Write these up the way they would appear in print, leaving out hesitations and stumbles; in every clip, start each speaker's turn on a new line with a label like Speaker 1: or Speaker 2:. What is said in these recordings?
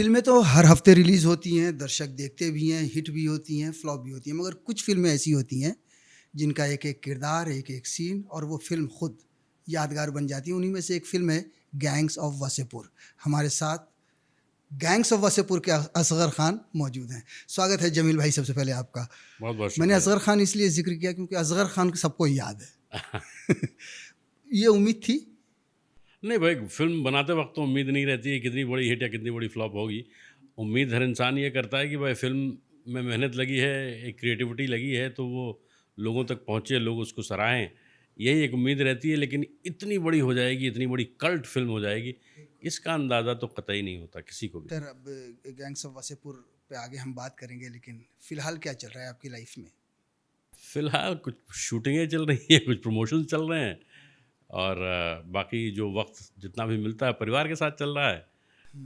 Speaker 1: फ़िल्में तो हर हफ़्ते रिलीज़ होती हैं, दर्शक देखते भी हैं, हिट भी होती हैं, फ्लॉप भी होती हैं, मगर कुछ फ़िल्में ऐसी होती हैं, जिनका एक-एक किरदार, एक-एक सीन और वो फ़िल्म खुद यादगार बन जाती है। उन्हीं में से एक फ़िल्म है गैंग्स ऑफ वासेपुर। हमारे साथ गैंग्स ऑफ वासेपुर के असगर खान मौजूद हैं। स्वागत है जमील भाई सबसे पहले आपका।
Speaker 2: बहुत-बहुत
Speaker 1: मैंने
Speaker 2: शुक्रिया।
Speaker 1: असगर खान इसलिए ज़िक्र किया क्योंकि असगर खान को सबको याद है। ये उम्मीद थी।
Speaker 2: नहीं भाई, फ़िल्म बनाते वक़्त तो उम्मीद नहीं रहती है कितनी बड़ी हिट या कितनी बड़ी फ्लॉप होगी। उम्मीद हर इंसान ये करता है कि भाई फ़िल्म में मेहनत लगी है, एक क्रिएटिविटी लगी है तो वो लोगों तक पहुँचे, लोग उसको सराहें। यही एक उम्मीद रहती है, लेकिन इतनी बड़ी हो जाएगी, इतनी बड़ी कल्ट फ़िल्म हो जाएगी, इसका अंदाज़ा तो कतई नहीं होता किसी को भी।
Speaker 1: तर अब गैंग्स ऑफ वासेपुर पे आगे हम बात करेंगे, लेकिन फ़िलहाल क्या चल रहा है आपकी लाइफ़ में?
Speaker 2: फ़िलहाल कुछ शूटिंगें चल रही हैं, कुछ प्रमोशंस चल रहे हैं और बाकी जो वक़्त जितना भी मिलता है परिवार के साथ चल रहा है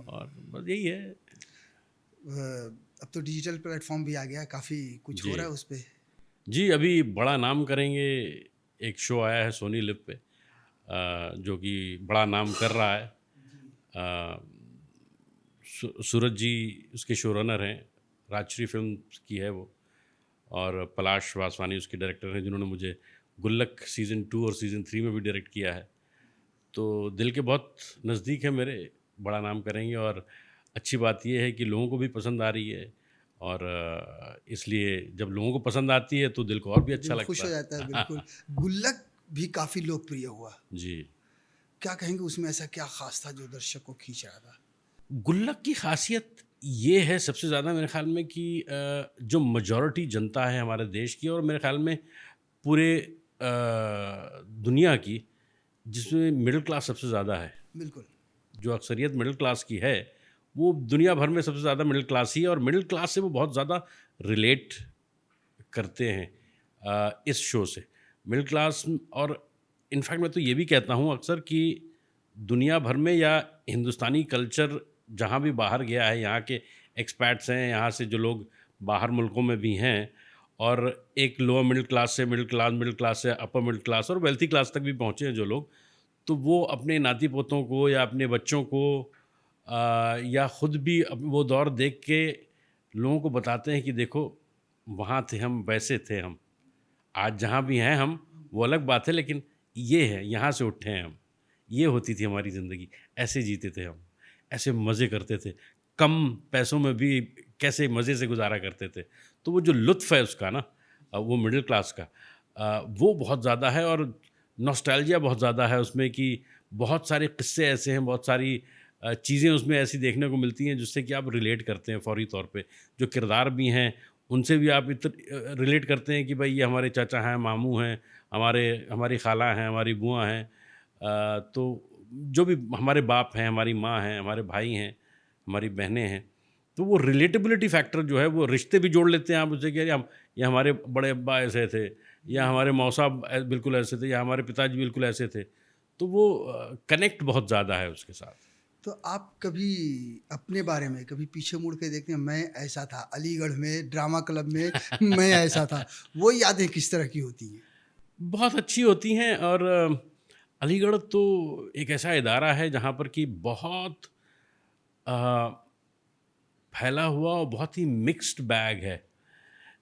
Speaker 2: और बस यही है।
Speaker 1: अब तो डिजिटल प्लेटफॉर्म भी आ गया है, काफ़ी कुछ हो
Speaker 2: जी।
Speaker 1: रहा है उस पे।
Speaker 2: जी, अभी बड़ा नाम करेंगे, एक शो आया है सोनी लिव पे जो कि बड़ा नाम कर रहा है। अ, सूरज जी उसके शोरनर हैं, राजश्री फ़िल्म्स की है वो और पलाश वासवानी उसके डायरेक्टर हैं जिन्होंने मुझे गुल्लक सीज़न 2 और सीज़न 3 में भी डायरेक्ट किया है। तो दिल के बहुत नज़दीक है मेरे, बड़ा नाम करेंगे और अच्छी बात ये है कि लोगों को भी पसंद आ रही है और इसलिए जब लोगों को पसंद आती है तो दिल को और भी अच्छा
Speaker 1: दिल खुश हो
Speaker 2: लगता
Speaker 1: जाता है,
Speaker 2: है।
Speaker 1: बिल्कुल। गुल्लक भी काफ़ी लोकप्रिय हुआ।
Speaker 2: जी।
Speaker 1: क्या कहेंगे उसमें ऐसा क्या ख़ास था जो दर्शक को खींच रहा था?
Speaker 2: गुल्लक की ख़ासियत ये है सबसे ज़्यादा मेरे ख़्याल में कि जो मेजॉरिटी जनता है हमारे देश की और मेरे ख़्याल में पूरे दुनिया की, जिसमें मिडल क्लास सबसे ज़्यादा है।
Speaker 1: बिल्कुल।
Speaker 2: जो अक्सरियत मिडिल क्लास की है, वो दुनिया भर में सबसे ज़्यादा मिडिल क्लास ही है और मिडिल क्लास से वो बहुत ज़्यादा रिलेट करते हैं इस शो से। मिडिल क्लास और इनफैक्ट मैं तो ये भी कहता हूँ अक्सर कि दुनिया भर में या हिंदुस्तानी कल्चर जहाँ भी बाहर गया है, यहाँ के एक्सपैट्स हैं, यहाँ से जो लोग बाहर मुल्कों में भी हैं और एक लोअर मिडिल क्लास से अपर मिडिल क्लास और वेल्थी क्लास तक भी पहुँचे हैं जो लोग, तो वो अपने नाती पोतों को या अपने बच्चों को या ख़ुद भी वो दौर देख के लोगों को बताते हैं कि देखो वहाँ थे हम, वैसे थे हम, आज जहाँ भी हैं हम वो अलग बात है लेकिन ये है, यहाँ से उठे हैं हम, ये होती थी हमारी ज़िंदगी, ऐसे जीते थे हम, ऐसे मज़े करते थे, कम पैसों में भी कैसे मज़े से गुज़ारा करते थे। तो वो जो लुत्फ़ है उसका ना वो मिडिल क्लास का वो बहुत ज़्यादा है और नॉस्टैल्जिया बहुत ज़्यादा है उसमें कि बहुत सारे किस्से ऐसे हैं, बहुत सारी चीज़ें उसमें ऐसी देखने को मिलती हैं जिससे कि आप रिलेट करते हैं फ़ौरी तौर पे। जो किरदार भी हैं, उनसे भी आप रिलेट करते हैं कि भाई ये हमारे चाचा हैं, मामू हैं, हमारी खाला हैं, हमारी बुआ हैं। तो जो भी हमारे बाप हैं, हमारी माँ हैं, हमारे भाई हैं, हमारी बहनें हैं, तो वो रिलेटेबिलिटी फैक्टर जो है वो रिश्ते भी जोड़ लेते हैं आप उससे कि अरे हम ये हमारे बड़े अब्बा ऐसे थे या हमारे मौसा बिल्कुल ऐसे थे या हमारे पिताजी बिल्कुल ऐसे थे। तो वो कनेक्ट बहुत ज़्यादा है उसके साथ।
Speaker 1: तो आप कभी अपने बारे में कभी पीछे मुड़ के देखते हैं, मैं ऐसा था, अलीगढ़ में ड्रामा क्लब में मैं ऐसा था, वो यादें किस तरह की होती हैं?
Speaker 2: बहुत अच्छी होती हैं और अलीगढ़ तो एक ऐसा इदारा है जहाँ पर कि बहुत अ, फैला हुआ और बहुत ही मिक्स्ड बैग है।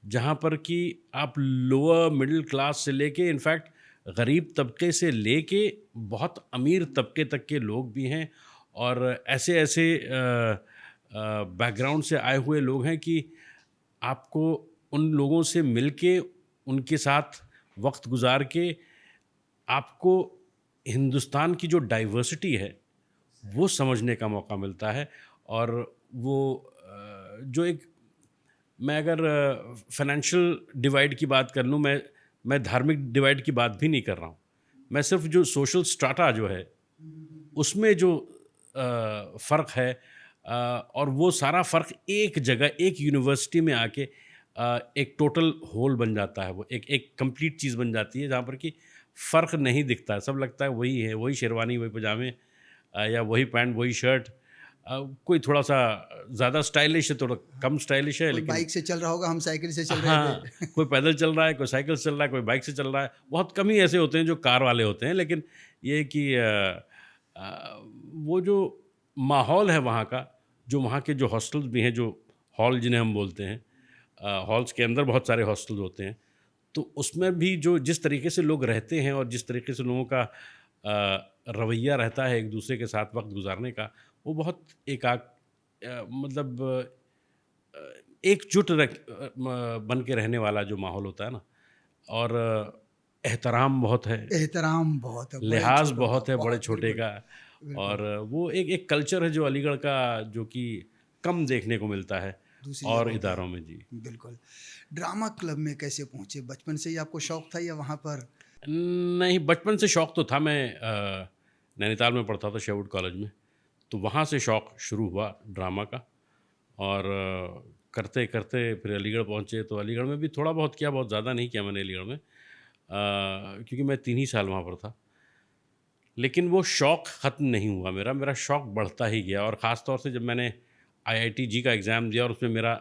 Speaker 2: जहाँ पर कि आप लोअर मिडिल क्लास से लेके इनफैक्ट गरीब तबके से लेके बहुत अमीर तबके तक के लोग भी हैं और ऐसे-ऐसे बैकग्राउंड से आए हुए लोग हैं कि आपको उन लोगों से मिलके, उनके साथ वक़्त गुज़ार के आपको हिंदुस्तान की जो डाइवर्सिटी है, वो समझने का मौका मिलता है और वो जो एक मैं अगर फाइनेंशियल डिवाइड की बात कर लूँ, मैं धार्मिक डिवाइड की बात भी नहीं कर रहा हूँ। मैं सिर्फ़ जो सोशल स्ट्राटा जो है, उसमें जो फ़र्क है और वो सारा फ़र्क एक जगह, एक यूनिवर्सिटी में आके एक टोटल होल बन जाता है वो, एक एक कंप्लीट चीज़ बन जाती है, जहाँ पर कि फ़र्क नहीं दिखता है। सब लगता है वही है, वही शेरवानी, वही पजामे या वही पैंट, वही शर्ट। कोई थोड़ा-सा ज़्यादा स्टाइलिश है, थोड़ा कम स्टाइलिश है,
Speaker 1: कोई
Speaker 2: लेकिन
Speaker 1: बाइक से चल रहा होगा, हम साइकिल से चल रहे
Speaker 2: हाँ,
Speaker 1: थे।
Speaker 2: कोई पैदल चल रहा है, कोई साइकिल से चल रहा है, कोई बाइक से चल रहा है। बहुत कम ही ऐसे होते हैं जो कार वाले होते हैं, लेकिन ये है कि वो जो माहौल है वहाँ का, जो वहाँ के जो हॉस्टल्स भी हैं, जो हॉल जिन्हें हम बोलते हैं, हॉल्स के अंदर बहुत सारे हॉस्टल्स होते हैं, तो उसमें भी जो जिस तरीके से लोग रहते हैं और जिस तरीके से लोगों का रवैया रहता है एक दूसरे के साथ वक्त गुजारने का, वो बहुत मतलब एकजुट बन के रहने वाला जो माहौल होता है ना, और एहतराम बहुत है,
Speaker 1: एहतराम बहुत है, बड़े
Speaker 2: लिहाज
Speaker 1: छोटों का
Speaker 2: बहुत है बड़े
Speaker 1: बहुत,
Speaker 2: छोटे
Speaker 1: बिल्कुल
Speaker 2: का।
Speaker 1: बिल्कुल।
Speaker 2: और वो एक कल्चर है जो अलीगढ़ का, जो कि कम देखने को मिलता है
Speaker 1: दूसरी
Speaker 2: और
Speaker 1: जगहों पे,
Speaker 2: इदारों में। जी
Speaker 1: बिल्कुल। ड्रामा क्लब में कैसे पहुँचे? बचपन से ही आपको शौक था या वहाँ पर?
Speaker 2: नहीं, बचपन से शौक़ तो था। मैं नैनीताल में पढ़ता था, शेरवुड कॉलेज में, तो वहाँ से शौक़ शुरू हुआ ड्रामा का। और करते करते फिर अलीगढ़ पहुँचे, तो अलीगढ़ में भी थोड़ा बहुत किया, बहुत ज़्यादा नहीं किया मैंने अलीगढ़ में, क्योंकि मैं 3 ही साल वहाँ पर था। लेकिन वो शौक़ ख़त्म नहीं हुआ मेरा, मेरा शौक़ बढ़ता ही गया। और ख़ास तौर से जब मैंने IIT-JEE का एग्ज़ाम दिया और उसमें मेरा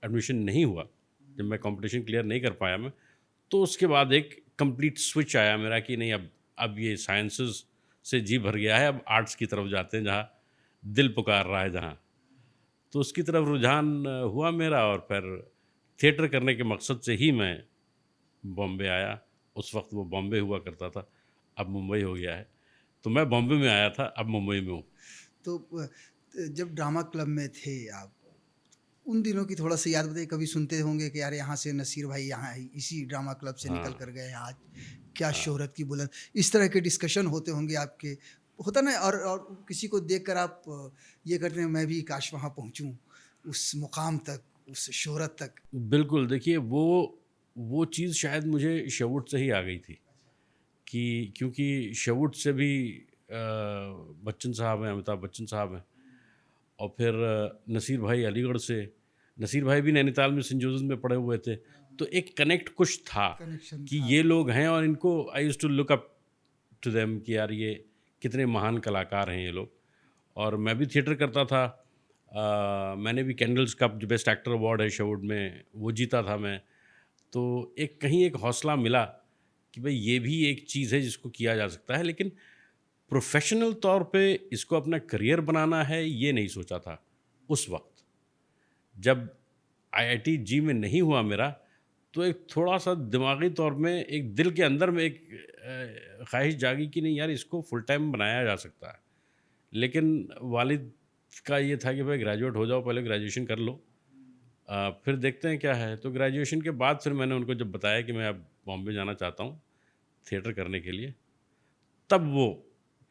Speaker 2: एडमिशन नहीं हुआ, जब मैं कॉम्पिटिशन क्लियर नहीं कर पाया मैं, तो उसके बाद एक कंप्लीट स्विच आया मेरा कि नहीं, अब ये साइंसेस से जी भर गया है, अब आर्ट्स की तरफ जाते हैं, जहाँ दिल पुकार रहा है जहाँ। तो उसकी तरफ रुझान हुआ मेरा, और फिर थिएटर करने के मकसद से ही मैं बॉम्बे आया। उस वक्त वो बॉम्बे हुआ करता था, अब मुंबई हो गया है। तो मैं बॉम्बे में आया था, अब मुंबई में हूँ।
Speaker 1: तो जब ड्रामा क्लब में थे आप, उन दिनों की थोड़ा सा याद बताइए। कभी सुनते होंगे कि यार यहाँ से नसीर भाई यहाँ इसी ड्रामा क्लब से निकल कर
Speaker 2: हाँ,
Speaker 1: गए हैं, आज क्या
Speaker 2: हाँ।
Speaker 1: शोहरत की बुलंद, इस तरह के डिस्कशन होते होंगे आपके, होता ना। और किसी को देखकर आप ये करते हैं मैं भी काश वहाँ पहुँचूँ, उस मुकाम तक, उस शोहरत तक।
Speaker 2: बिल्कुल, देखिए वो चीज़ शायद मुझे शेरवुड से ही आ गई थी, कि क्योंकि शेरवुड से भी बच्चन साहब हैं, अमिताभ बच्चन साहब हैं, और फिर नसीर भाई अलीगढ़ से। नसीर भाई भी नैनीताल में सेंट जोसेफ में पढ़े हुए थे, तो एक कनेक्ट कुछ था
Speaker 1: कनेक्शन
Speaker 2: कि
Speaker 1: था।
Speaker 2: ये लोग हैं, और इनको I used to look up to them कि यार ये कितने महान कलाकार हैं ये लोग। और मैं भी थिएटर करता था। मैंने भी कैंडल्स कप, जो बेस्ट एक्टर अवार्ड है शेरवुड में, वो जीता था मैं। तो एक कहीं एक हौसला मिला कि भाई ये भी एक चीज़ है जिसको किया जा सकता है, लेकिन प्रोफेशनल तौर पे इसको अपना करियर बनाना है, ये नहीं सोचा था उस वक्त। जब IIT-JEE में नहीं हुआ मेरा, तो एक थोड़ा-सा दिमागी तौर में, एक दिल के अंदर में एक ख़्वाहिश जागी कि नहीं यार, इसको फुल टाइम बनाया जा सकता है। लेकिन वालिद का ये था कि भाई ग्रेजुएट हो जाओ, पहले ग्रेजुएशन कर लो, फिर देखते हैं क्या है। तो ग्रेजुएशन के बाद फिर मैंने उनको जब बताया कि मैं अब बॉम्बे जाना चाहता हूँ थिएटर करने के लिए, तब वो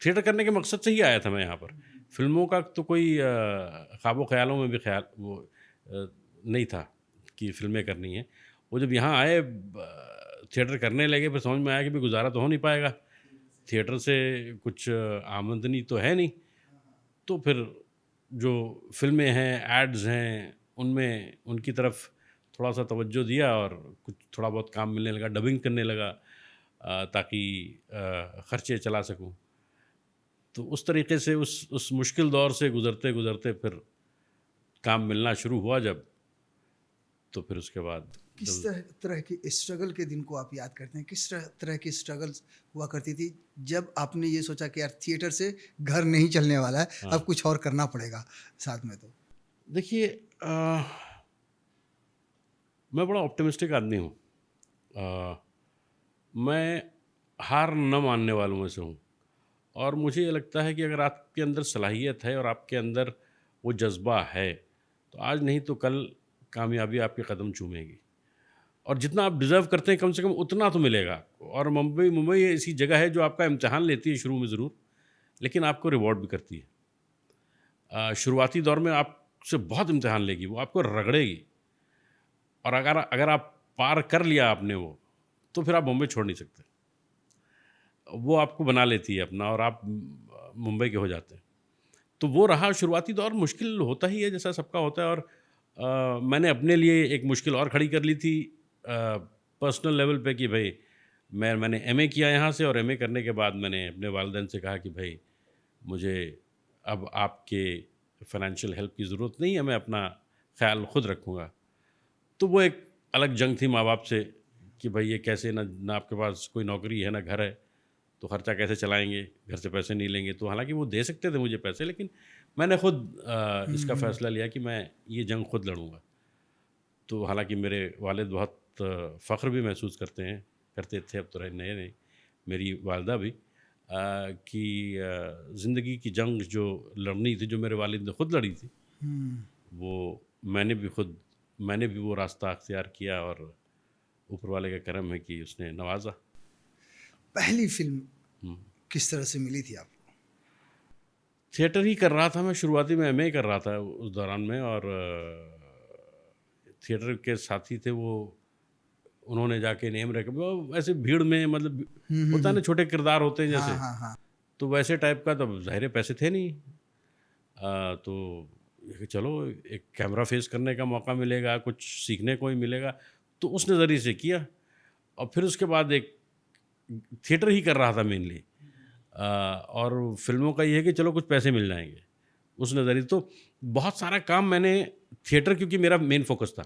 Speaker 2: थिएटर करने के मकसद से ही आया था मैं यहाँ पर। फ़िल्मों का तो कोई ख्वाबो ख़यालों में भी ख़्याल वो नहीं था कि फ़िल्में करनी हैं। वो जब यहाँ आए, थिएटर करने लगे, फिर समझ में आया कि भाई गुज़ारा तो हो नहीं पाएगा, थिएटर से कुछ आमदनी तो है नहीं। तो फिर जो फ़िल्में हैं, एड्स हैं, उनमें उनकी तरफ थोड़ा-सा तवज्जो दिया, और कुछ थोड़ा बहुत काम मिलने लगा, डबिंग करने लगा, ताकि खर्चे चला सकूँ। तो उस तरीके से उस मुश्किल दौर से गुज़रते-गुज़रते फिर काम मिलना शुरू हुआ जब, तो फिर उसके बाद
Speaker 1: किस
Speaker 2: जब।
Speaker 1: तरह की स्ट्रगल के दिन को आप याद करते हैं? किस तरह की स्ट्रगल्स हुआ करती थी जब आपने ये सोचा कि यार थिएटर से घर नहीं चलने वाला है,
Speaker 2: हाँ,
Speaker 1: अब कुछ और करना पड़ेगा साथ में? तो
Speaker 2: देखिए, मैं बड़ा ऑप्टिमिस्टिक आदमी हूँ। मैं हार न मानने वालों में से हूँ, और मुझे ये लगता है कि अगर आपके अंदर सलाहियत है और आपके अंदर वो जज़्बा है, तो आज नहीं तो कल कामयाबी आपके कदम चूमेगी। और जितना आप डिज़र्व करते हैं, कम से कम उतना तो मिलेगा आपको। और मुंबई ऐसी जगह है जो आपका इम्तिहान लेती है शुरू में ज़रूर, लेकिन आपको रिवॉर्ड भी करती है। शुरुआती दौर में आपसे बहुत इम्तिहान लेगी, वो आपको रगड़ेगी, और अगर अगर आप पार कर लिया आपने वो, तो फिर आप मुंबई छोड़ नहीं सकते। वो आपको बना लेती है अपना, और आप मुंबई के हो जाते हैं। तो वो रहा शुरुआती दौर, मुश्किल होता ही है जैसा सबका होता है। और मैंने अपने लिए एक मुश्किल और खड़ी कर ली थी पर्सनल लेवल पे, कि भाई मैंने MA किया यहाँ से, और MA करने के बाद मैंने अपने वालिदैन से कहा कि भाई मुझे अब आपके फाइनेंशियल हेल्प की ज़रूरत नहीं है, मैं अपना ख्याल खुद रखूँगा। तो वो एक अलग जंग थी माँ बाप से, कि भाई ये कैसे, ना आपके पास कोई नौकरी है ना घर है, तो खर्चा कैसे चलाएंगे, घर से पैसे नहीं लेंगे। तो हालांकि वो दे सकते थे मुझे पैसे, लेकिन मैंने खुद इसका फ़ैसला लिया कि मैं ये जंग खुद लड़ूँगा। तो हालाँकि मेरे वालिद बहुत फ़ख्र भी महसूस करते थे, अब तो रहे नहीं, मेरी वालिदा भी कि ज़िंदगी की जंग जो लड़नी थी, जो मेरे वालिद ने खुद लड़ी थी,
Speaker 1: हम्म।
Speaker 2: वो मैंने भी वो रास्ता अख्तियार किया और ऊपर वाले का करम है कि उसने नवाज़ा।
Speaker 1: पहली फिल्म
Speaker 2: हुँ।
Speaker 1: किस तरह से मिली थी आपको?
Speaker 2: थिएटर ही कर रहा था मैं, शुरुआती में एमए कर रहा था उस दौरान में, और थिएटर के साथी थे वो, उन्होंने जाके नेम रख वो ऐसे भीड़ में, मतलब होता है ना, छोटे किरदार होते हैं
Speaker 1: हाँ
Speaker 2: जैसे,
Speaker 1: हाँ हाँ।
Speaker 2: तो वैसे टाइप का, तब ज़ाहिर है पैसे थे नहीं। तो ये कि चलो एक कैमरा फेस करने का मौका मिलेगा, कुछ सीखने को ही मिलेगा, तो उस नज़रिए से किया। और फिर उसके बाद एक थिएटर ही कर रहा था मेनली, और फ़िल्मों का ये है कि चलो कुछ पैसे मिल जाएँगे, उस नज़रिए। तो बहुत सारा काम मैंने थिएटर, क्योंकि मेरा मेन फ़ोकस था,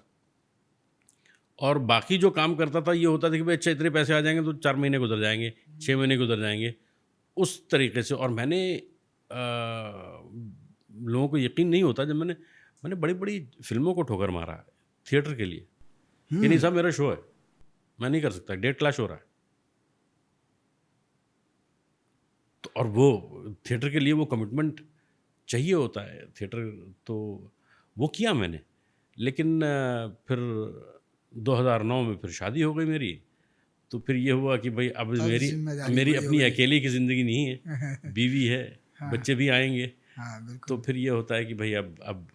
Speaker 2: और बाकी जो काम करता था ये होता था कि भाई अच्छा इतने पैसे आ जाएँगे तो 4 महीने गुज़र जाएँगे, 6 महीने गुज़र जाएँगे, उस तरीके से। और मैंने लोगों को यकीन नहीं होता, जब मैंने बड़ी-बड़ी फ़िल्मों को ठोकर मारा है थिएटर के लिए, कि नहीं साहब मेरा शो है, मैं नहीं कर सकता, डेढ़ क्लैश हो रहा है। तो और वो थिएटर के लिए वो कमिटमेंट चाहिए होता है, थिएटर, तो वो किया मैंने। लेकिन फिर 2009 में फिर शादी हो गई मेरी, तो फिर ये हुआ कि भई अब
Speaker 1: अब
Speaker 2: मेरी
Speaker 1: जिम्मेदारी
Speaker 2: मेरी
Speaker 1: बड़ी हो
Speaker 2: अपनी
Speaker 1: गई।
Speaker 2: अकेले की ज़िंदगी नहीं है, बीवी है,
Speaker 1: हाँ
Speaker 2: बच्चे भी आएँगे,
Speaker 1: हाँ
Speaker 2: तो
Speaker 1: बिल्कुल।
Speaker 2: फिर ये होता है कि भई अब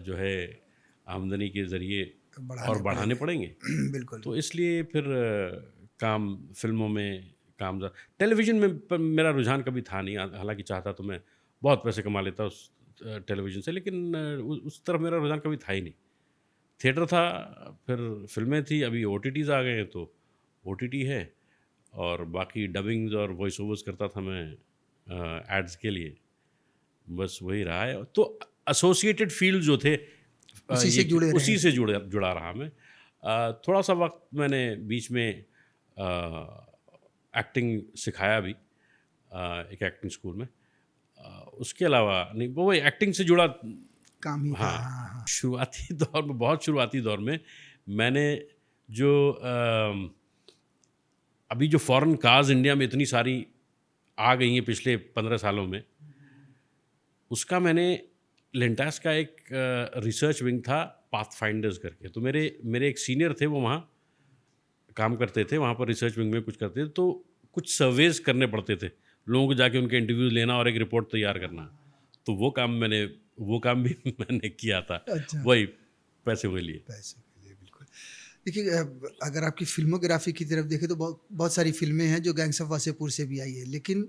Speaker 2: जो है आमदनी के ज़रिए और
Speaker 1: बढ़ाने
Speaker 2: बढ़ाने
Speaker 1: पड़ेंगे।
Speaker 2: पड़ेंगे।
Speaker 1: बिल्कुल।
Speaker 2: तो इसलिए फिर काम फ़िल्मों में काम ज़्या टेलीविज़न में पर मेरा रुझान कभी था नहीं। हालाँकि चाहता तो मैं बहुत पैसे कमा लेता उस टेलीविज़न से, लेकिन उस तरफ मेरा रुझान कभी था ही नहीं। थिएटर था, फिर फ़िल्में थी, अभी ओटीटीज़ आ गए हैं तो ओटीटी है, और बाकी डबिंग्स और वॉइस ओवर्स करता था मैं एड्स के लिए, बस वही रहा है। तो एसोसिएटेड फ़ील्ड जो थे,
Speaker 1: उसी से
Speaker 2: ये कि
Speaker 1: जुड़े रहे।
Speaker 2: उसी से जुड़ा रहा मैं। थोड़ा-सा वक़्त मैंने बीच में एक्टिंग सिखाया भी एक एक्टिंग स्कूल में। उसके अलावा नहीं, वो एक्टिंग से जुड़ा।
Speaker 1: काम ही था।
Speaker 2: हाँ,
Speaker 1: हाँ हाँ।
Speaker 2: शुरुआती दौर में, बहुत शुरुआती दौर में मैंने जो अभी जो फ़ॉरेन कार्स इंडिया में इतनी सारी आ गई हैं पिछले 15 सालों में, उसका मैंने लिंटास का एक रिसर्च विंग था पाथफाइंडर्स करके, तो मेरे एक सीनियर थे, वो वहाँ काम करते थे, वहाँ पर रिसर्च विंग में कुछ करते थे, तो कुछ सर्वेज़ करने पड़ते थे, लोगों को जाके उनके इंटरव्यूज़ लेना और एक रिपोर्ट तैयार करना। तो वो काम भी मैंने किया था,
Speaker 1: अच्छा।
Speaker 2: वही पैसे के लिए।
Speaker 1: पैसों के लिए बिल्कुल। देखिए अगर आपकी फिल्मोग्राफी की तरफ देखें तो बहुत बहुत सारी फिल्में हैं जो गैंग्स ऑफ वासेपुर से भी आई है, लेकिन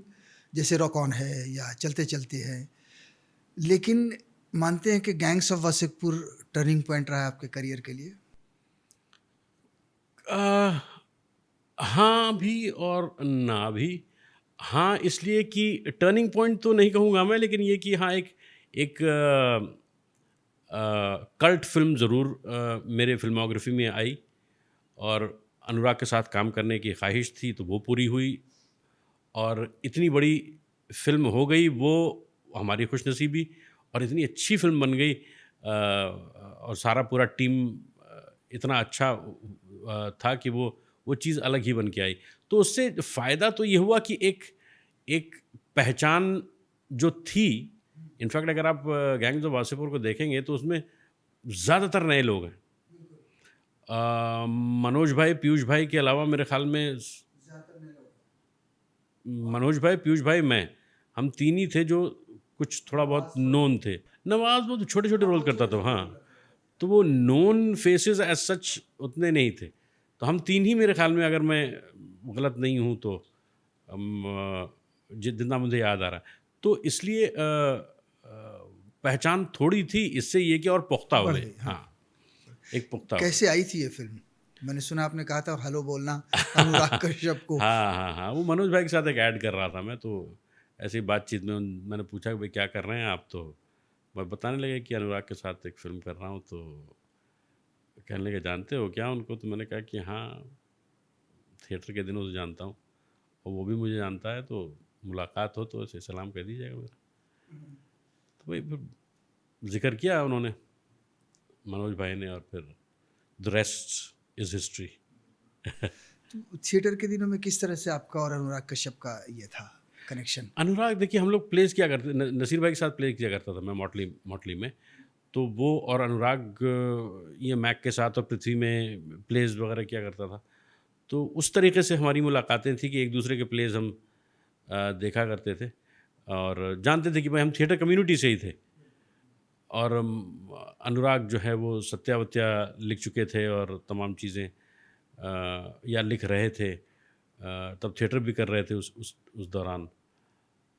Speaker 1: जैसे रॉक ऑन है या चलते चलते है, लेकिन मानते हैं कि gangs of Wasseypur turning point रहा है आपके करियर के लिए?
Speaker 2: अ, हाँ भी और ना भी। हाँ, इसलिए कि टर्निंग पॉइंट तो नहीं कहूँगा मैं, लेकिन ये कि हाँ, एक एक कल्ट फ़िल्म ज़रूर मेरे फ़िल्मोग्राफ़ी में आई, और अनुराग के साथ काम करने की ख़्वाहिश थी, तो वो पूरी हुई, और इतनी बड़ी फ़िल्म हो गई, वो हमारी खुशनसीबी, और इतनी अच्छी फ़िल्म बन गई, और सारा पूरा टीम इतना अच्छा था कि वो चीज़ अलग ही बन के आई। तो उससे फ़ायदा तो ये हुआ कि एक एक पहचान जो थी, इनफैक्ट अगर आप गैंग्स ऑफ वासेपुर को देखेंगे तो उसमें ज़्यादातर नए लोग हैं। मनोज भाई, पीयूष भाई के अलावा मेरे ख़्याल में मनोज भाई, पीयूष भाई, मैं, हम 3 ही थे जो कुछ थोड़ा बहुत नोन थे। नवाज़ वो तो छोटे-छोटे रोल करता था, हाँ। तो वो नोन फेसेस एज़ सच उतने नहीं थे। तो हम 3 ही मेरे ख़्याल में, अगर मैं गलत नहीं हूँ तो, जितना मुझे याद आ रहा है। तो इसलिए पहचान थोड़ी थी, इससे ये कि और पुख्ता हो
Speaker 1: बढ़
Speaker 2: गए।
Speaker 1: गई, हाँ।
Speaker 2: हाँ, एक पुख्ता हो गए।
Speaker 1: कैसे आई थी ये फिल्म? मैंने सुना आपने कहा था हेलो बोलना अनुराग कश्यप को।
Speaker 2: हाँ, हाँ, हाँ, वो मनोज भाई के साथ एक ऐड कर रहा था मैं, तो ऐसे ही बातचीत में मैंने पूछा कि भाई क्या कर रहे हैं आप? तो मैं बताने लगे कि अनुराग के साथ एक फ़िल्म कर रहा हूँ, तो कहने लगे जानते हो क्या उनको? तो मैंने कहा कि हाँ, थिएटर के दिनों से जानता हूँ, और वो भी मुझे जानता है, तो मुलाकात हो तो ऐसे सलाम कह दीजिएगा मेरा। तो वही फिर जिक्र किया उन्होंने, मनोज भाई ने, और फिर द रेस्ट इज़ हिस्ट्री।
Speaker 1: तो थिएटर के दिनों में किस तरह से आपका और अनुराग कश्यप का ये था कनेक्शन?
Speaker 2: अनुराग देखिए, हम लोग प्लेस किया करते, नसीर भाई के साथ प्ले किया करता था मैं मोटली में। तो वो और अनुराग ये मैक के साथ और पृथ्वी में प्लेस वगैरह किया करता था। तो उस तरीके से हमारी मुलाकातें थी कि एक दूसरे के प्लेस हम देखा करते थे और जानते थे कि भाई हम थिएटर कम्युनिटी से ही थे। और अनुराग जो है वो सत्यावत्या लिख चुके थे और तमाम चीज़ें या लिख रहे थे, तब थिएटर भी कर रहे थे उस दौरान।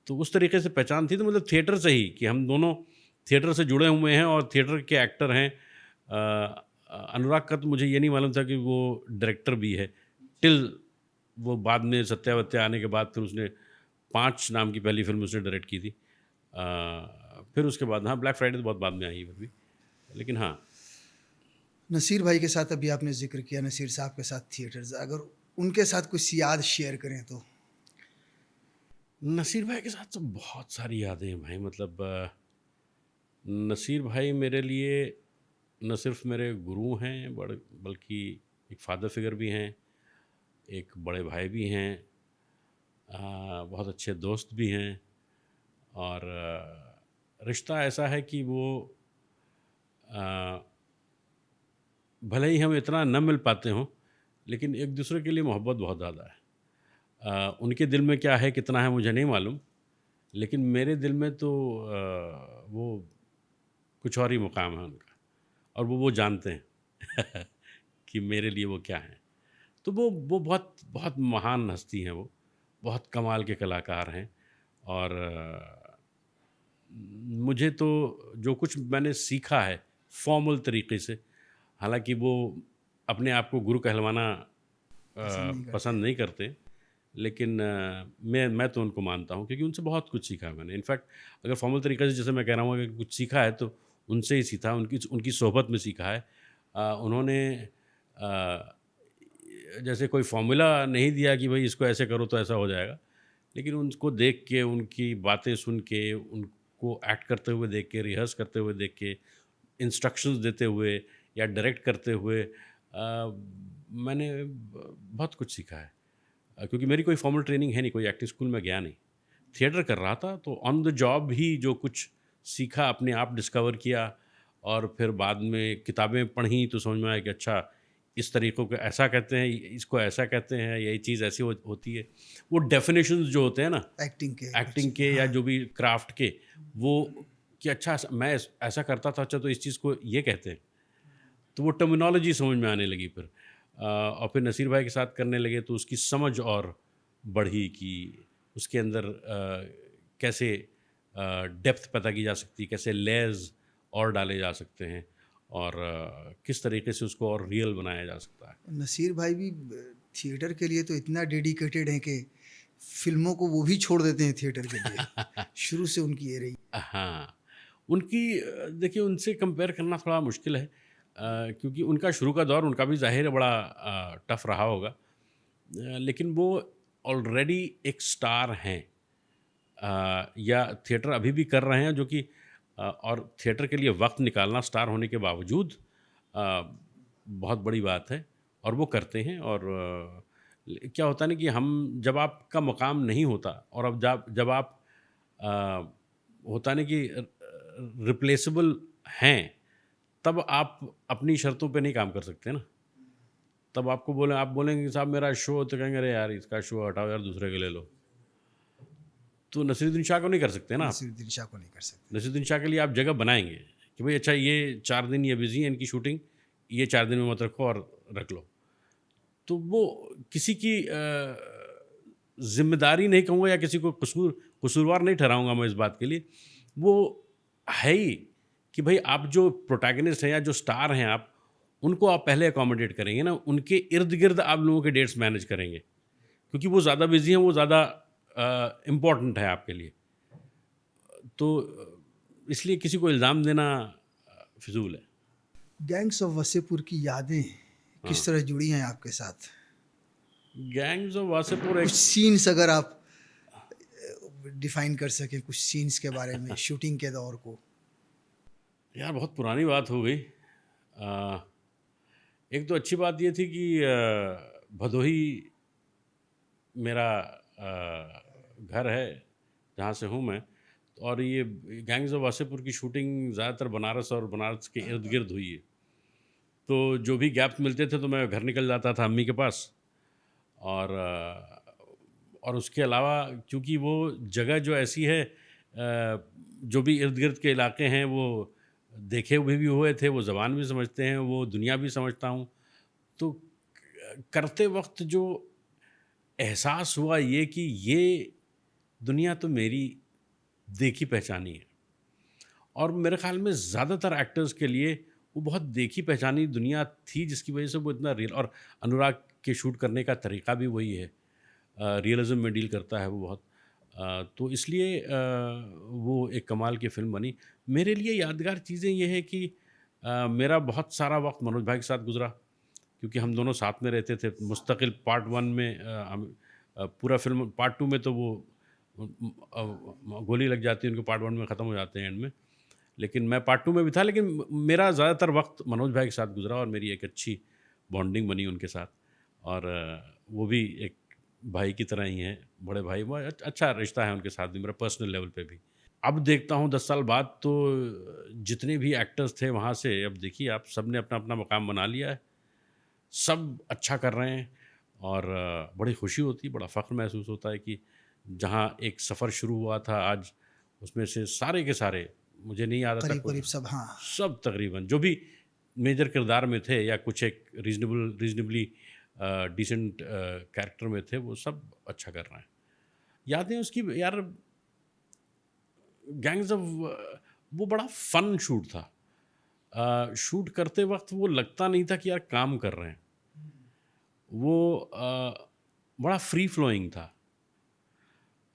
Speaker 2: तो उस तरीके से पहचान थी, तो मतलब थिएटर से ही कि हम दोनों थिएटर से जुड़े हुए हैं और थिएटर के एक्टर हैं। अनुराग का तो मुझे ये नहीं मालूम था कि वो डायरेक्टर भी है, टिल वो बाद में सत्यावत्या आने के बाद फिर उसने 5 नाम की पहली फिल्म उसने डायरेक्ट की थी। फिर उसके बाद हाँ, ब्लैक फ्राइडे तो बहुत बाद में आई फिर भी, लेकिन हाँ।
Speaker 1: नसीर भाई के साथ अभी आपने जिक्र किया, नसीर साहब के साथ थिएटर्स, अगर उनके साथ कुछ याद शेयर करें तो?
Speaker 2: नसीर भाई के साथ तो बहुत सारी यादें हैं भाई। मतलब नसीर भाई मेरे लिए न सिर्फ मेरे गुरु हैं, बल्कि एक फादर फिगर भी हैं, एक बड़े भाई भी हैं, बहुत अच्छे दोस्त भी हैं। और रिश्ता ऐसा है कि वो भले ही हम इतना न मिल पाते हों, लेकिन एक दूसरे के लिए मोहब्बत बहुत ज़्यादा है। उनके दिल में क्या है, कितना है, मुझे नहीं मालूम, लेकिन मेरे दिल में तो वो कुछ और ही मुकाम है उनका, और वो जानते हैं कि मेरे लिए वो क्या हैं। तो वो बहुत बहुत महान हस्ती हैं, वो बहुत कमाल के कलाकार हैं। और मुझे तो जो कुछ मैंने सीखा है फॉर्मल तरीके से, हालांकि वो अपने आप को गुरु कहलवाना पसंद नहीं करते, लेकिन मैं तो उनको मानता हूँ, क्योंकि उनसे बहुत कुछ सीखा है मैंने। इनफैक्ट अगर फॉर्मल तरीके से जैसे मैं कह रहा हूँ कि कुछ सीखा है तो उनसे ही सीखा, उनकी सोहबत में सीखा है। उन्होंने जैसे कोई फॉर्मूला नहीं दिया कि भाई इसको ऐसे करो तो ऐसा हो जाएगा, लेकिन उनको देख के, उनकी बातें सुन के, उनको एक्ट करते हुए देख के, रिहर्स करते हुए देख के, इंस्ट्रक्शंस देते हुए या डायरेक्ट करते हुए मैंने बहुत कुछ सीखा है। क्योंकि मेरी कोई फॉर्मल ट्रेनिंग है नहीं, कोई एक्टिंग स्कूल में गया नहीं, थिएटर कर रहा था, तो ऑन द जॉब ही जो कुछ सीखा अपने आप डिस्कवर किया। और फिर बाद में किताबें पढ़ी तो समझ में आया कि अच्छा, इस तरीक़ों को ऐसा कहते हैं, इसको ऐसा कहते हैं, यही चीज़ ऐसी होती है। वो डेफिनेशंस जो होते हैं ना एक्टिंग के या जो भी क्राफ्ट के, वो कि अच्छा मैं ऐसा करता था, अच्छा तो इस चीज़ को ये कहते हैं, तो वो टर्मिनोलॉजी समझ में आने लगी फिर। और फिर नसीर भाई के साथ करने लगे तो उसकी समझ और बढ़ी कि उसके अंदर कैसे डेप्थ पता की जा सकती है, कैसे लेयर्स और डाले जा सकते हैं, और किस तरीके से उसको और रियल बनाया जा सकता है।
Speaker 1: नसीर भाई भी थिएटर के लिए तो इतना डेडिकेटेड हैं कि फिल्मों को वो भी छोड़ देते हैं थिएटर के लिए। शुरू से उनकी ये रही।
Speaker 2: हाँ, उनकी देखिए, उनसे कंपेयर करना थोड़ा मुश्किल है, क्योंकि उनका शुरू का दौर, उनका भी ज़ाहिर है बड़ा टफ रहा होगा, लेकिन वो ऑलरेडी एक स्टार हैं, या थिएटर अभी भी कर रहे हैं, जो कि और थिएटर के लिए वक्त निकालना स्टार होने के बावजूद बहुत बड़ी बात है, और वो करते हैं। और क्या होता है ना कि हम, जब आपका मुकाम नहीं होता, और अब जब आप होता ना कि रिप्लेसेबल हैं, तब आप अपनी शर्तों पे नहीं काम कर सकते ना। तब आप बोलेंगे कि साहब मेरा शो, तो कहेंगे अरे यार इसका शो हटाओ यार, दूसरे के ले लो। तो नसीरुद्दीन शाह को नहीं कर सकते ना,
Speaker 1: नसीरुद्दीन शाह को नहीं कर सकते।
Speaker 2: नसीरुद्दीन शाह के लिए आप जगह बनाएंगे कि भाई अच्छा, ये 4 दिन ये बिजी है इनकी शूटिंग, ये 4 दिन में मत रखो और रख लो। तो वो किसी की जिम्मेदारी नहीं कहूँगा, या किसी को कसूरवार नहीं ठहराऊँगा मैं इस बात के लिए। वो है ही कि भाई आप जो प्रोटैगनिस्ट हैं या जो स्टार हैं, आप उनको आप पहले अकोमोडेट करेंगे ना, उनके इर्द गिर्द आप लोगों के डेट्स मैनेज करेंगे, क्योंकि वो ज़्यादा बिजी हैं, वो ज़्यादा इम्पोर्टेंट है आपके लिए। तो इसलिए किसी को इल्ज़ाम देना फिजूल है।
Speaker 1: गैंग्स ऑफ वसेपुर की यादें किस तरह जुड़ी हैं आपके साथ?
Speaker 2: गैंग्स ऑफ वासेपुर
Speaker 1: कुछ सीन्स अगर आप डिफाइन कर सकें कुछ सीन्स के बारे में, शूटिंग के दौर को?
Speaker 2: यार बहुत पुरानी बात हो गई। एक तो अच्छी बात ये थी कि भदोही मेरा घर है जहाँ से हूँ मैं, और ये गैंग्स ऑफ वासेपुर की शूटिंग ज़्यादातर बनारस और बनारस के इर्द गिर्द हुई है। तो जो भी गैप्स मिलते थे तो मैं घर निकल जाता था अम्मी के पास। और उसके अलावा क्योंकि वो जगह जो ऐसी है, जो भी इर्द गिर्द के इलाके हैं वो देखे हुए भी हुए थे, वो ज़बान भी समझते हैं, वो दुनिया भी समझता हूँ। तो करते वक्त जो एहसास हुआ ये कि ये दुनिया तो मेरी देखी पहचानी है, और मेरे ख्याल में ज़्यादातर एक्टर्स के लिए वो बहुत देखी पहचानी दुनिया थी, जिसकी वजह से वो इतना रियल, और अनुराग के शूट करने का तरीका भी वही है, रियलिज्म में डील करता है वो बहुत। तो इसलिए वो एक कमाल की फ़िल्म बनी। मेरे लिए यादगार चीज़ें ये है कि मेरा बहुत सारा वक्त मनोज भाई के साथ गुजरा, क्योंकि हम दोनों साथ में रहते थे। मुस्तकिल पार्ट 1 में पूरा फिल्म, पार्ट 2 में तो वो गोली लग जाती है उनको, पार्ट 1 में ख़त्म हो जाते हैं एंड में। लेकिन मैं पार्ट 2 में भी था, लेकिन मेरा ज़्यादातर वक्त मनोज भाई के साथ गुजरा, और मेरी एक अच्छी बॉन्डिंग बनी उनके साथ। और वो भी एक भाई की तरह ही हैं, बड़े भाई। वो अच्छा रिश्ता है उनके साथ भी, मेरा पर्सनल लेवल पे भी। अब देखता हूँ 10 साल बाद तो जितने भी एक्टर्स थे वहाँ से, अब देखिए आप, सब ने अपना अपना मकाम बना लिया है, सब अच्छा कर रहे हैं, और बड़ी खुशी होती है, बड़ा फ़ख्र महसूस होता है कि जहाँ एक सफ़र शुरू हुआ था आज, उसमें से सारे के सारे, मुझे नहीं याद आता
Speaker 1: करीब करीब सब, हाँ।
Speaker 2: सब तकरीबन जो भी मेजर किरदार में थे या कुछ एक रीजनेबली डिसेंट कैरेक्टर में थे, वो सब अच्छा कर रहे हैं। यादें उसकी यार, गैंग्स ऑफ, वो बड़ा फन शूट था। शूट करते वक्त वो लगता नहीं था कि यार काम कर रहे हैं, वो बड़ा फ्री फ्लोइंग था।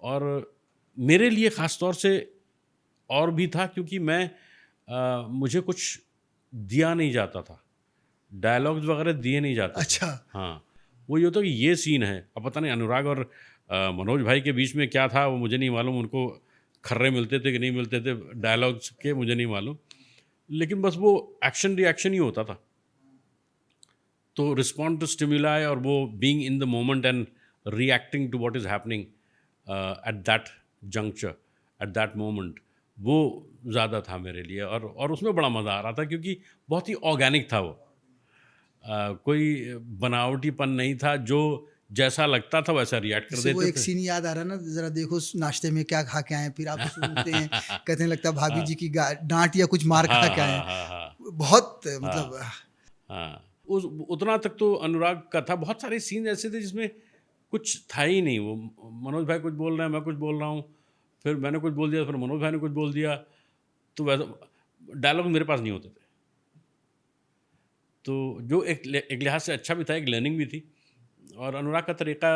Speaker 2: और मेरे लिए ख़ास तौर से और भी था, क्योंकि मुझे कुछ दिया नहीं जाता था, डायलॉग्स वगैरह दिए नहीं जाते थे।
Speaker 1: अच्छा।
Speaker 2: हाँ, वो ये होता कि ये सीन है, अब पता नहीं अनुराग और मनोज भाई के बीच में क्या था वो मुझे नहीं मालूम, उनको खर्रे मिलते थे कि नहीं मिलते थे डायलॉग्स के, मुझे नहीं मालूम, लेकिन बस वो एक्शन रिएक्शन ही होता था। तो रिस्पॉन्ड टू स्टिमुलाई, और वो being in the moment and reacting to what is happening at that juncture, at that moment, वो ज़्यादा था मेरे लिए। और उसमें बड़ा मज़ा आ रहा था, क्योंकि बहुत ही ऑर्गेनिक था वो। कोई बनावटीपन नहीं था, जो जैसा लगता था वैसा रिएक्ट कर
Speaker 1: जैसे वो
Speaker 2: देते
Speaker 1: एक
Speaker 2: थे।
Speaker 1: सीन याद आ रहा है ना, जरा देखो नाश्ते में क्या खा के आए हैं, फिर आप सुनते हैं कहते हैं लगता है भाभी जी की डांट या कुछ मार खा
Speaker 2: हाँ
Speaker 1: के आए
Speaker 2: हाँ
Speaker 1: हैं।
Speaker 2: हाँ हाँ
Speaker 1: बहुत
Speaker 2: हाँ
Speaker 1: मतलब
Speaker 2: हाँ, उस उतना तक तो अनुराग का था। बहुत सारे सीन ऐसे थे जिसमें कुछ था ही नहीं, वो मनोज भाई कुछ बोल रहे हैं, मैं कुछ बोल रहा हूँ, फिर मैंने कुछ बोल दिया, फिर मनोज भाई ने कुछ बोल दिया, तो वैसा डायलॉग मेरे पास नहीं होते थे। तो जो एक लिहाज से अच्छा भी था, एक लर्निंग भी थी। और अनुराग का तरीका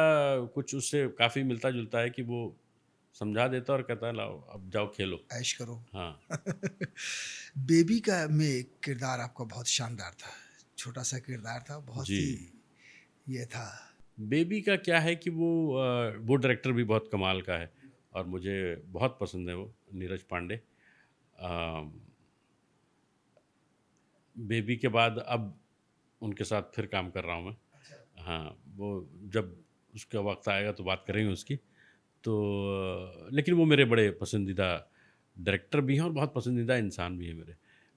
Speaker 2: कुछ उससे काफ़ी मिलता जुलता है, कि वो समझा देता और कहता है लाओ अब जाओ खेलो।
Speaker 1: ऐश करो।
Speaker 2: हाँ
Speaker 1: बेबी का में किरदार आपका बहुत शानदार था, छोटा सा किरदार था, बहुत
Speaker 2: जी।
Speaker 1: ही ये था।
Speaker 2: बेबी का क्या है कि वो डायरेक्टर भी बहुत कमाल का है, और मुझे बहुत पसंद है वो, नीरज पांडे। अम, बेबी के बाद अब उनके साथ फिर काम कर रहा हूँ मैं। हाँ, वो जब उसका वक्त आएगा तो बात करेंगे उसकी। तो लेकिन वो मेरे बड़े पसंदीदा डायरेक्टर भी हैं, और बहुत पसंदीदा इंसान भी है मेरे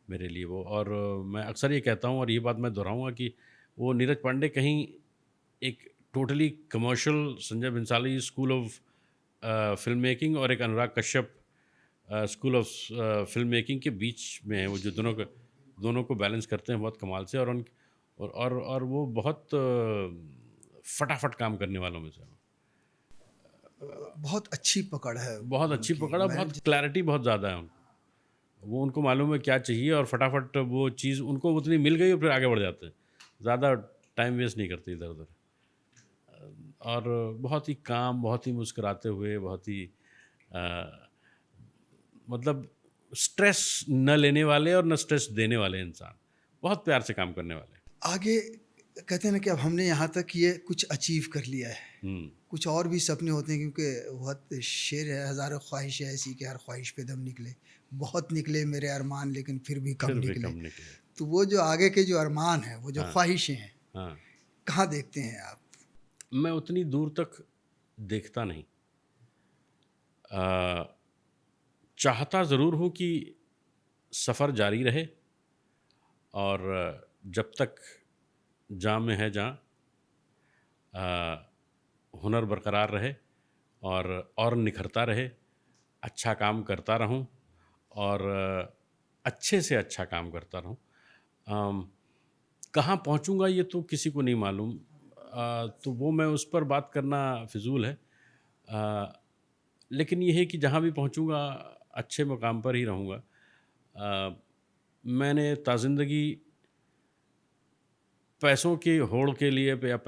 Speaker 2: मेरे लिए वो। और मैं अक्सर ये कहता हूँ, और ये बात मैं दोहराऊँगा, कि वो नीरज पांडे कहीं एक totally commercial Sanjay Bhansali school of film making, और एक Anurag Kashyap school of film making के बीच में है। वो जो दोनों को बैलेंस करते हैं बहुत कमाल से, और वो बहुत फटाफट काम करने वालों में से हैं।
Speaker 1: बहुत अच्छी पकड़ है
Speaker 2: बहुत अच्छी
Speaker 1: उनकी।
Speaker 2: पकड़ा,
Speaker 1: मैं
Speaker 2: बहुत क्लैरिटी बहुत ज़्यादा है उनको। वो उनको मालूम है क्या चाहिए, और फटाफट वो चीज़ उनको उतनी मिल गई और फिर आगे बढ़ जाते हैं, ज़्यादा टाइम वेस्ट नहीं करते इधर उधर। और बहुत ही काम, बहुत ही मुस्कुराते हुए, बहुत ही मतलब स्ट्रेस न लेने वाले और न स्ट्रेस देने वाले इंसान, बहुत प्यार से काम करने वाले।
Speaker 1: आगे कहते हैं ना कि अब हमने यहाँ तक ये कुछ अचीव कर लिया है,
Speaker 2: हम्म,
Speaker 1: कुछ और भी सपने होते हैं, क्योंकि बहुत शेर है, हज़ारों ख्वाहिशें ऐसी कि हर ख्वाहिश पे दम निकले, बहुत निकले मेरे अरमान लेकिन फिर भी कम
Speaker 2: फिर भी
Speaker 1: निकले।
Speaker 2: कम निकले।
Speaker 1: तो वो जो आगे के जो अरमान है, वो जो
Speaker 2: हाँ।
Speaker 1: ख्वाहिशें हैं,
Speaker 2: हाँ,
Speaker 1: कहाँ देखते हैं आप?
Speaker 2: मैं उतनी दूर तक देखता नहीं। चाहता ज़रूर हूँ कि सफ़र जारी रहे, और जब तक जाँ में है जाँ, हुनर बरकरार रहे और निखरता रहे, अच्छा काम करता रहूं, और अच्छे से अच्छा काम करता रहूं। कहाँ पहुंचूंगा ये तो किसी को नहीं मालूम, तो वो मैं उस पर बात करना फिजूल है। लेकिन ये है कि जहाँ भी पहुंचूंगा अच्छे मुकाम पर ही रहूँगा। मैंने ताज़िंदगी पैसों की होड़ के लिए या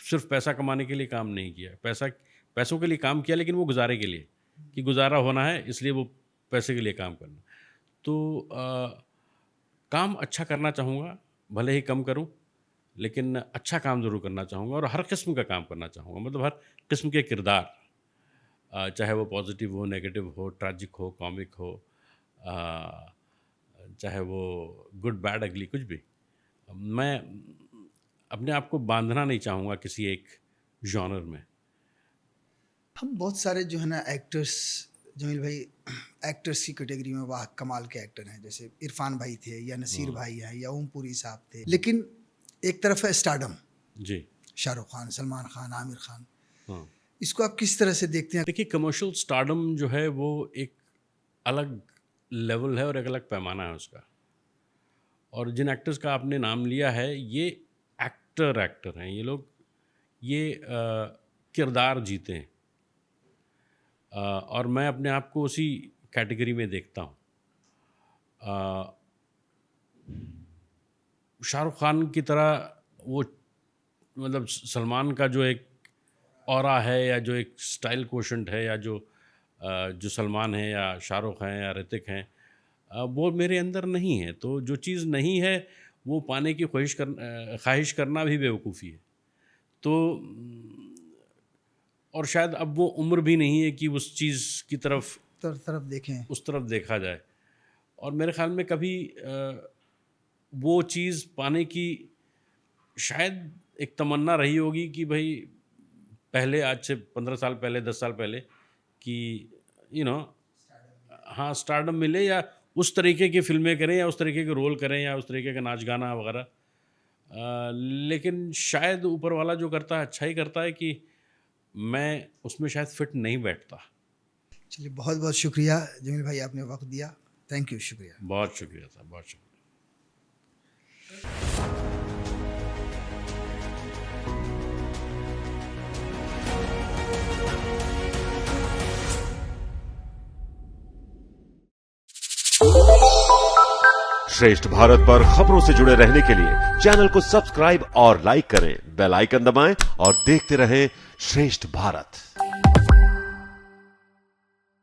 Speaker 2: सिर्फ पैसा कमाने के लिए काम नहीं किया। पैसों के लिए काम किया, लेकिन वो गुजारे के लिए, कि गुजारा होना है इसलिए वो पैसे के लिए काम करना। तो काम अच्छा करना चाहूँगा, भले ही कम करूँ, लेकिन अच्छा काम ज़रूर करना चाहूँगा, और हर किस्म का काम करना चाहूँगा। मतलब हर किस्म के किरदार, चाहे वो पॉजिटिव हो, नेगेटिव हो, ट्रैजिक हो, कॉमिक हो, चाहे वो गुड बैड अगली, कुछ भी। मैं अपने आप को बांधना नहीं चाहूँगा किसी एक जॉनर में।
Speaker 1: हम बहुत सारे जो है ना एक्टर्स, जमील भाई, एक्टर्स की कैटेगरी में वाह कमाल के एक्टर हैं, जैसे इरफान भाई थे, या नसीर भाई हैं, या ओम पुरी साहब थे। लेकिन एक तरफ है स्टारडम,
Speaker 2: जी।
Speaker 1: शाहरुख खान, सलमान खान, आमिर खान।
Speaker 2: हाँ,
Speaker 1: इसको आप किस तरह से देखते हैं?
Speaker 2: देखिए, कमर्शियल स्टारडम जो है वो एक अलग लेवल है और एक अलग पैमाना है उसका। और जिन एक्टर्स का आपने नाम लिया है, ये एक्टर हैं, ये लोग, ये किरदार जीते हैं। और मैं अपने आप को उसी कैटेगरी में देखता हूँ। शाहरुख खान की तरह वो, मतलब सलमान का जो एक ऑरा है, या जो एक स्टाइल कोशेंट है, या जो सलमान है या शाहरुख हैं या ऋतिक हैं, वो मेरे अंदर नहीं है। तो जो चीज़ नहीं है वो पाने की ख्वाहिश करना भी बेवकूफ़ी है। तो और शायद अब वो उम्र भी नहीं है कि उस चीज़ की
Speaker 1: तरफ देखें।
Speaker 2: उस तरफ देखा जाए। और मेरे ख्याल में कभी वो चीज़ पाने की शायद एक तमन्ना रही होगी कि भाई पहले, आज से 15 साल पहले, 10 साल पहले, कि हाँ, स्टारडम मिले, या उस तरीके की फिल्में करें, या उस तरीके के रोल करें, या उस तरीके का नाच गाना वगैरह। लेकिन शायद ऊपर वाला जो करता है अच्छा ही करता है, कि मैं उसमें शायद फिट नहीं बैठता।
Speaker 1: चलिए, बहुत बहुत शुक्रिया जमील भाई, आपने वक्त दिया। थैंक यू, शुक्रिया।
Speaker 2: बहुत शुक्रिया साहब, बहुत शुक्रिया।
Speaker 3: श्रेष्ठ भारत पर खबरों से जुड़े रहने के लिए चैनल को सब्सक्राइब और लाइक करें, बेल आइकन दबाएं और देखते रहें श्रेष्ठ भारत।